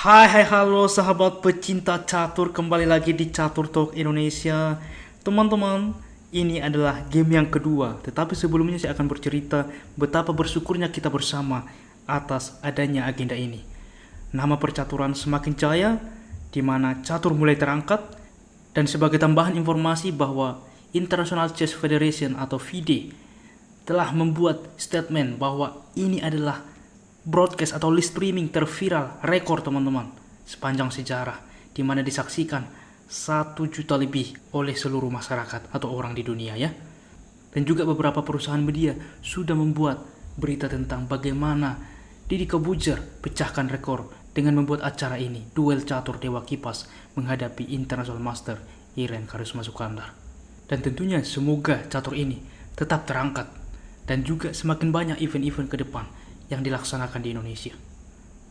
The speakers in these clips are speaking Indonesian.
Hai halo sahabat pecinta catur, kembali lagi di Catur Talk Indonesia. Teman-teman, ini adalah game yang kedua. Tetapi sebelumnya saya akan bercerita betapa bersyukurnya kita bersama atas adanya agenda ini. Nama percaturan semakin jaya, di mana catur mulai terangkat. Dan sebagai tambahan informasi bahwa International Chess Federation atau FIDE telah membuat statement bahwa ini adalah broadcast atau live streaming terviral rekor teman-teman sepanjang sejarah, di mana disaksikan 1 juta lebih oleh seluruh masyarakat atau orang di dunia ya. Dan juga beberapa perusahaan media sudah membuat berita tentang bagaimana Didi Kebuzer pecahkan rekor dengan membuat acara ini, duel catur Dewa Kipas menghadapi International Master Iren Karisma Sukandar. Dan tentunya semoga catur ini tetap terangkat dan juga semakin banyak event-event ke depan yang dilaksanakan di Indonesia.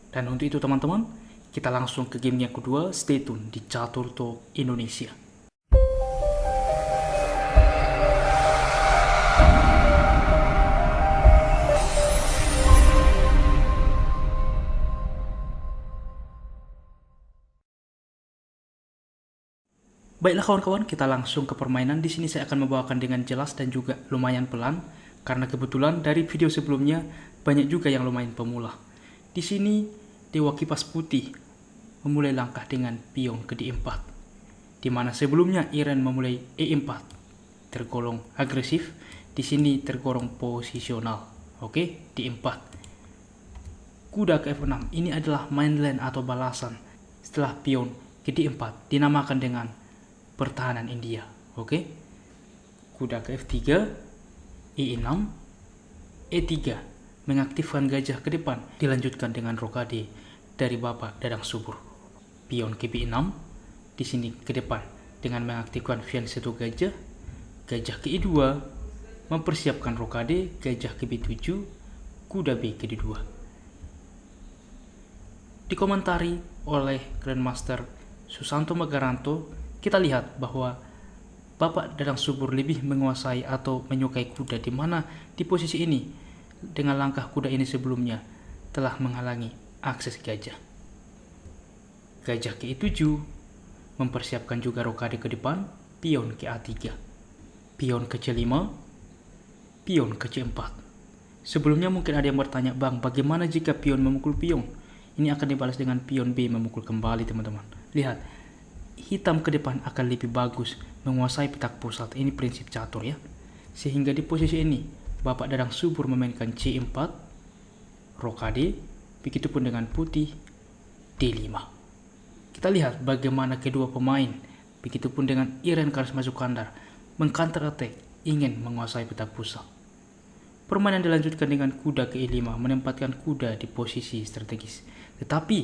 Dan untuk itu teman-teman, kita langsung ke game yang kedua. Stay tune di Catur Talk Indonesia. Baiklah kawan-kawan, kita langsung ke permainan. Di sini saya akan membawakan dengan jelas dan juga lumayan pelan, karena kebetulan dari video sebelumnya banyak juga yang lumayan pemula. Di sini Dewa Kipas Putih memulai langkah dengan pion ke D4, di mana sebelumnya Iren memulai E4, tergolong agresif. Di sini tergolong posisional. Oke, D4. Kuda ke F6. Ini adalah mainland atau balasan setelah pion ke D4, dinamakan dengan pertahanan India. Oke. Kuda ke F3, E6, E3, mengaktifkan gajah ke depan, dilanjutkan dengan rokade dari Bapak Dadang Subur. Pion ke B6, di sini ke depan dengan mengaktifkan fianchetto gajah. Gajah ke E2, mempersiapkan rokade, gajah ke B7, kuda B ke D2. Dikomentari oleh Grandmaster Susanto Magaranto, kita lihat bahwa Bapak Dadang Subur lebih menguasai atau menyukai kuda, di mana di posisi ini dengan langkah kuda ini sebelumnya telah menghalangi akses gajah. Gajah ke E7, mempersiapkan juga rokade ke depan, pion ke A3, pion ke C5, pion ke C4. Sebelumnya mungkin ada yang bertanya, "Bang, bagaimana jika pion memukul pion?" Ini akan dibalas dengan pion B memukul kembali teman-teman. Lihat, hitam ke depan akan lebih bagus menguasai petak pusat. Ini prinsip catur ya. Sehingga di posisi ini Bapak Dadang Subur memainkan C4, rokade, begitupun dengan putih D5. Kita lihat bagaimana kedua pemain, begitupun dengan Iren Karisma Sukandar, mengcounter attack, ingin menguasai petak pusat. Permainan dilanjutkan dengan kuda ke E5, menempatkan kuda di posisi strategis. Tetapi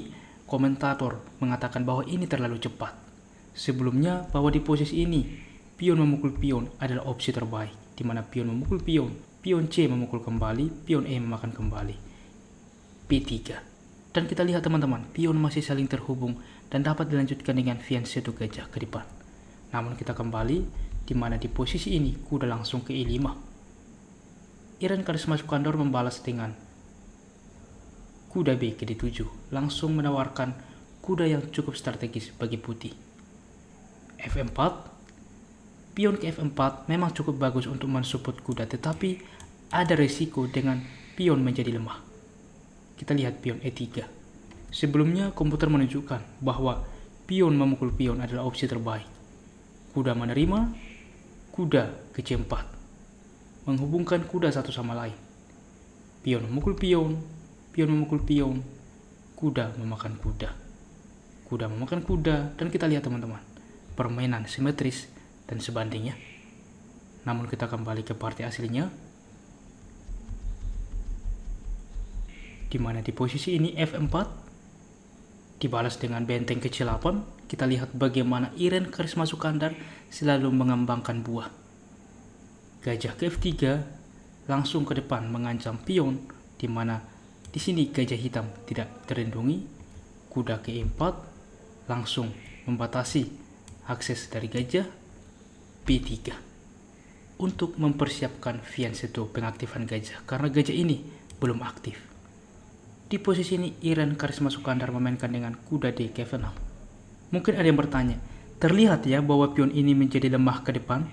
komentator mengatakan bahwa ini terlalu cepat. Sebelumnya bahwa di posisi ini pion memukul pion adalah opsi terbaik, di mana pion memukul pion, pion C memukul kembali, pion E memakan kembali, P3. Dan kita lihat teman-teman, pion masih saling terhubung dan dapat dilanjutkan dengan fianchetto gajah ke depan. Namun kita kembali, di mana di posisi ini kuda langsung ke E5. Iren Karisma Sukandar membalas dengan kuda B ke D7, langsung menawarkan kuda yang cukup strategis bagi putih. F4, pion ke F4 memang cukup bagus untuk mensupport kuda, tetapi ada resiko dengan pion menjadi lemah. Kita lihat pion E3. Sebelumnya komputer menunjukkan bahwa pion memukul pion adalah opsi terbaik. Kuda menerima, kuda ke C4, menghubungkan kuda satu sama lain. Pion memukul pion, pion memukul pion, kuda memakan kuda, kuda memakan kuda. Dan kita lihat teman-teman, permainan simetris dan sebandingnya. Namun kita kembali ke partai aslinya, di mana di posisi ini F4 dibalas dengan benteng ke C8. Kita lihat bagaimana Iren Karisma Sukandar selalu mengembangkan buah. Gajah ke F3, langsung ke depan mengancam pion, di mana di sini gajah hitam tidak terlindungi. Kuda ke E4, langsung membatasi akses dari gajah. B3 untuk mempersiapkan fianchetto pengaktifan gajah, karena gajah ini belum aktif. Di posisi ini Iren Karisma Sukandar memainkan dengan kuda D ke F6. Mungkin ada yang bertanya, terlihat ya bahwa pion ini menjadi lemah ke depan?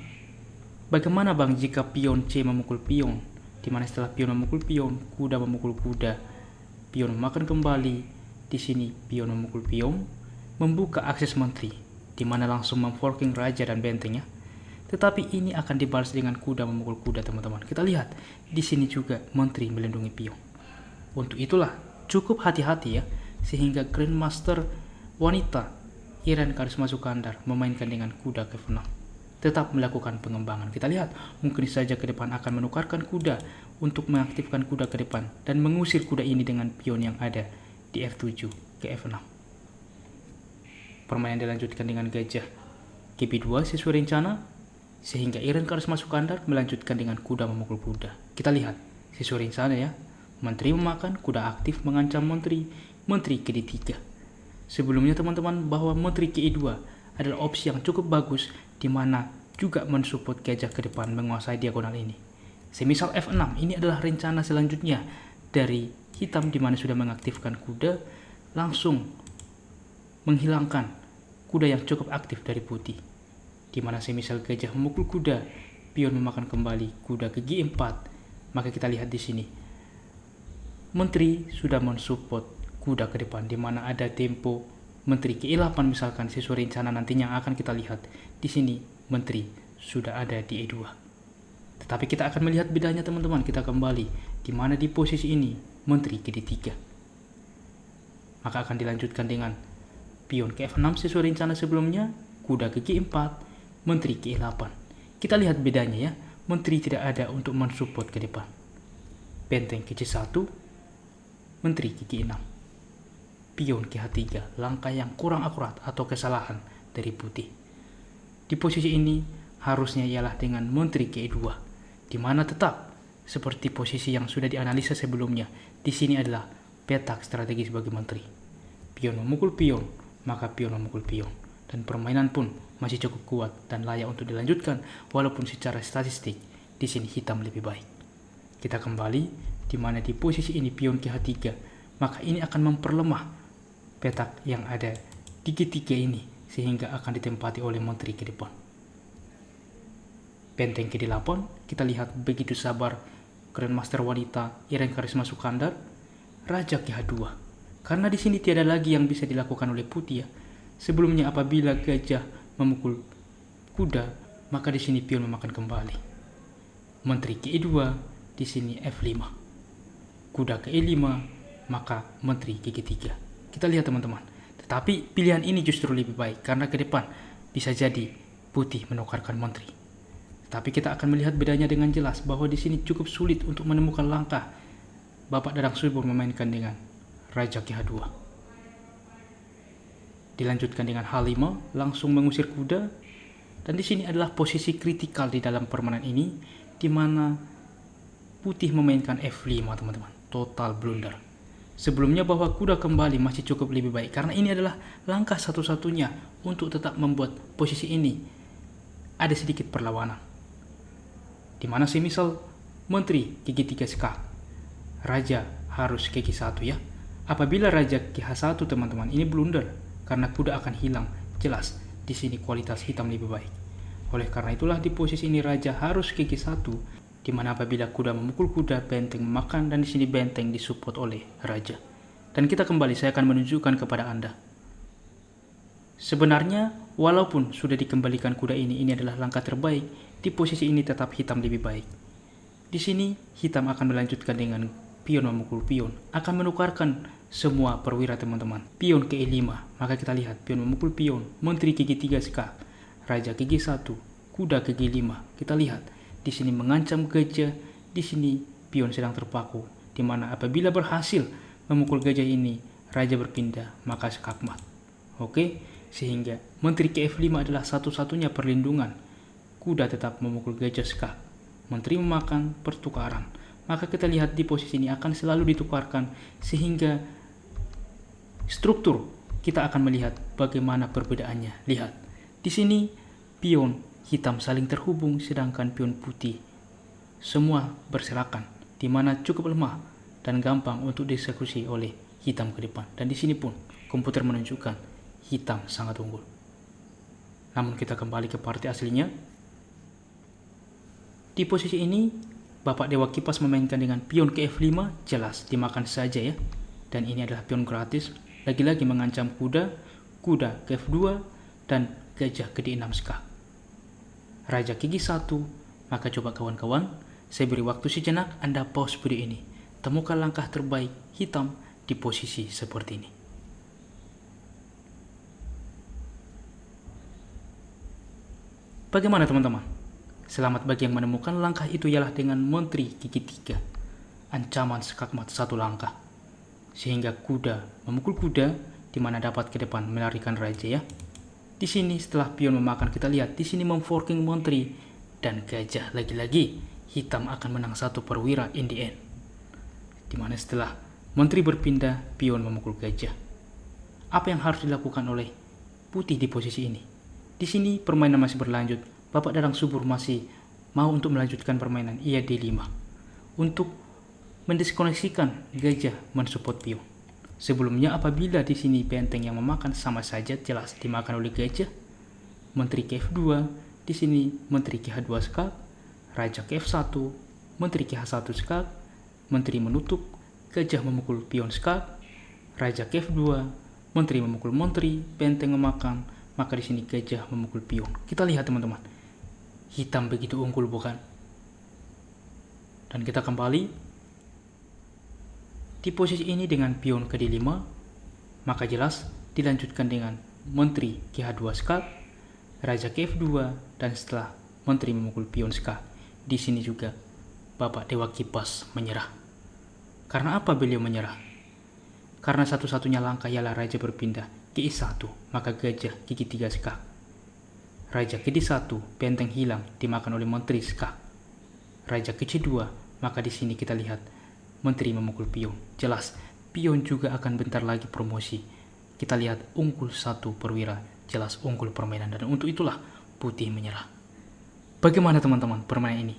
Bagaimana bang jika pion C memukul pion? Dimana setelah pion memukul pion, kuda memukul kuda, pion memakan kembali. Di sini pion memukul pion, membuka akses menteri, dimana langsung memforking raja dan benteng ya. Tetapi ini akan dibalas dengan kuda memukul kuda teman-teman. Kita lihat di sini juga menteri melindungi pion. Untuk itulah cukup hati-hati ya, sehingga Grandmaster wanita Iren Karisma Sukandar memainkan dengan kuda ke F6. Tetap melakukan pengembangan. Kita lihat mungkin saja ke depan akan menukarkan kuda untuk mengaktifkan kuda ke depan dan mengusir kuda ini dengan pion yang ada di F7 ke F6. Permainan dilanjutkan dengan gajah GB2 sesuai rencana, sehingga Iren Karisma Sukandar melanjutkan dengan kuda memukul kuda. Kita lihat sesuai rencana ya. Menteri memakan, kuda aktif mengancam menteri ke D3. Sebelumnya teman-teman bahwa menteri ke E2 adalah opsi yang cukup bagus, di mana juga mensupport gajah ke depan menguasai diagonal ini. Semisal F6 ini adalah rencana selanjutnya dari hitam, di mana sudah mengaktifkan kuda, langsung menghilangkan kuda yang cukup aktif dari putih. Di mana semisal gajah memukul kuda, pion memakan kembali kuda ke G4, maka kita lihat di sini menteri sudah mensupport kuda ke depan, di mana ada tempo menteri ke E8 misalkan sesuai rencana nantinya yang akan kita lihat. Di sini menteri sudah ada di E2. Tetapi kita akan melihat bedanya teman-teman. Kita kembali di mana di posisi ini menteri ke D3. Maka akan dilanjutkan dengan pion ke F6 sesuai rencana sebelumnya, kuda ke G4, menteri ke E8. Kita lihat bedanya ya. Menteri tidak ada untuk mensupport ke depan. Benteng ke C1, menteri ke G6, pion ke H3, langkah yang kurang akurat atau kesalahan dari putih. Di posisi ini harusnya ialah dengan menteri ke E2, di mana tetap seperti posisi yang sudah dianalisa sebelumnya. Di sini adalah petak strategis bagi menteri. Pion memukul pion, maka pion memukul pion, dan permainan pun masih cukup kuat dan layak untuk dilanjutkan, walaupun secara statistik di sini hitam lebih baik. Kita kembali di mana di posisi ini pion ke H3, maka ini akan memperlemah petak yang ada di G3 ini, sehingga akan ditempati oleh menteri ke depan. Benteng ke D8, kita lihat begitu sabar Grandmaster wanita Iren Karisma Sukandar, raja ke H2. Karena di sini tiada lagi yang bisa dilakukan oleh putih ya. Sebelumnya apabila gajah memukul kuda, maka di sini pion memakan kembali. Menteri ke E2, di sini F5. Kuda ke E5, maka menteri ke G3. Kita lihat teman-teman. Tetapi pilihan ini justru lebih baik karena ke depan bisa jadi putih menukarkan menteri. Tetapi kita akan melihat bedanya dengan jelas bahwa di sini cukup sulit untuk menemukan langkah Bapak Dadang Subur memainkan dengan raja ke H2. Dilanjutkan dengan H5, langsung mengusir kuda. Dan di sini adalah posisi kritikal di dalam permainan ini, di mana putih memainkan F5 teman-teman. Total blunder. Sebelumnya bahwa kuda kembali masih cukup lebih baik, karena ini adalah langkah satu-satunya untuk tetap membuat posisi ini ada sedikit perlawanan. Di mana semisal menteri ke G3 skak, raja harus ke G1 ya. Apabila raja ke H1 teman-teman, ini blunder karena kuda akan hilang. Jelas di sini kualitas hitam lebih baik. Oleh karena itulah di posisi ini raja harus ke G1, di mana apabila kuda memukul kuda, benteng memakan, dan di sini benteng disupport oleh raja. Dan kita kembali, saya akan menunjukkan kepada Anda. Sebenarnya walaupun sudah dikembalikan kuda ini adalah langkah terbaik. Di posisi ini tetap hitam lebih baik. Di sini hitam akan melanjutkan dengan pion memukul pion, akan menukarkan semua perwira teman-teman. Pion ke E5, maka kita lihat pion memukul pion, menteri ke G3 skak, raja ke G1, kuda ke G5. Kita lihat di sini mengancam gajah, di sini pion sedang terpaku, di mana apabila berhasil memukul gajah ini, raja berpindah, maka skakmat. Oke, sehingga menteri ke F5 adalah satu-satunya perlindungan. Kuda tetap memukul gajah skak, menteri memakan pertukaran. Maka kita lihat di posisi ini akan selalu ditukarkan, sehingga struktur kita akan melihat bagaimana perbedaannya. Lihat, di sini pion hitam saling terhubung, sedangkan pion putih semua berserakan, di mana cukup lemah dan gampang untuk dieksekusi oleh hitam ke depan. Dan di sini pun komputer menunjukkan hitam sangat unggul. Namun kita kembali ke partai aslinya. Di posisi ini, Bapak Dewa Kipas memainkan dengan pion ke F5, jelas dimakan saja ya. Dan ini adalah pion gratis, lagi-lagi mengancam kuda ke F2, dan gajah ke D6 skak. Raja ke G1, maka coba kawan-kawan, saya beri waktu sejenak, Anda pause video ini. Temukan langkah terbaik hitam di posisi seperti ini. Bagaimana teman-teman? Selamat bagi yang menemukan langkah itu ialah dengan menteri gigi 3. Ancaman skakmat 1 langkah. Sehingga kuda memukul kuda di mana dapat ke depan melarikan raja ya. Di sini setelah pion memakan, kita lihat di sini memforking menteri dan gajah, lagi-lagi hitam akan menang 1 perwira in the end. Di mana setelah menteri berpindah, pion memukul gajah. Apa yang harus dilakukan oleh putih di posisi ini? Di sini permainan masih berlanjut. Bapak Dadang Subur masih mau untuk melanjutkan permainan. Ia D5 untuk mendiskoneksikan gajah mensupport pion. Sebelumnya apabila di sini benteng yang memakan, sama saja jelas dimakan oleh gajah. Menteri ke F2, di sini menteri ke H2 skak, raja ke F1, menteri ke H1 skak, menteri menutup, gajah memukul pion skak, raja ke F2, menteri memukul menteri, benteng memakan, maka di sini gajah memukul pion. Kita lihat teman-teman. Hitam begitu unggul bukan? Dan kita kembali di posisi ini dengan pion ke D5, maka jelas dilanjutkan dengan menteri ke H2 skak, raja ke F2, dan setelah menteri memukul pion skak, di sini juga Bapak Dewa Kipas menyerah. Karena apa beliau menyerah? Karena satu-satunya langkah ialah raja berpindah ke E1, maka gajah gigi 3 skak. Raja ke D1, benteng hilang dimakan oleh menteri skak. Raja ke C2, maka di sini kita lihat menteri memukul pion. Jelas pion juga akan bentar lagi promosi. Kita lihat unggul 1 perwira, jelas unggul permainan, dan untuk itulah putih menyerah. Bagaimana teman-teman permainan ini?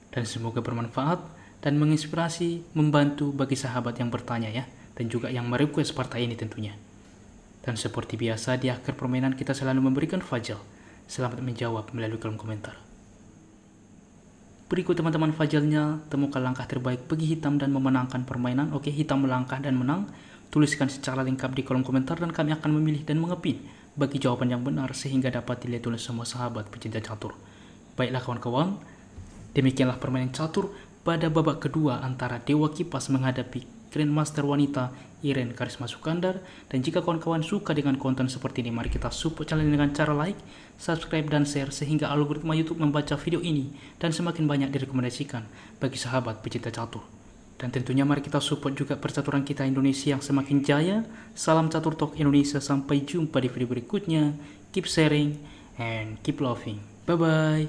Dan semoga bermanfaat dan menginspirasi, membantu bagi sahabat yang bertanya ya, dan juga yang merequest partai ini tentunya. Dan seperti biasa di akhir permainan kita selalu memberikan fajal. Selamat menjawab melalui kolom komentar. Berikut teman-teman fajalnya, temukan langkah terbaik bagi hitam dan memenangkan permainan. Oke, hitam melangkah dan menang. Tuliskan secara lengkap di kolom komentar dan kami akan memilih dan mengepin bagi jawaban yang benar sehingga dapat dilihat oleh semua sahabat pecinta catur. Baiklah kawan-kawan, demikianlah permainan catur pada babak kedua antara Dewa Kipas menghadapi Grandmaster wanita Iren Karisma Sukandar. Dan jika kawan-kawan suka dengan konten seperti ini, mari kita support channel dengan cara like, subscribe, dan share sehingga algoritma YouTube membaca video ini dan semakin banyak direkomendasikan bagi sahabat pecinta catur. Dan tentunya mari kita support juga percaturan kita Indonesia yang semakin jaya. Salam Catur Talk Indonesia, sampai jumpa di video berikutnya. Keep sharing and keep loving. Bye bye.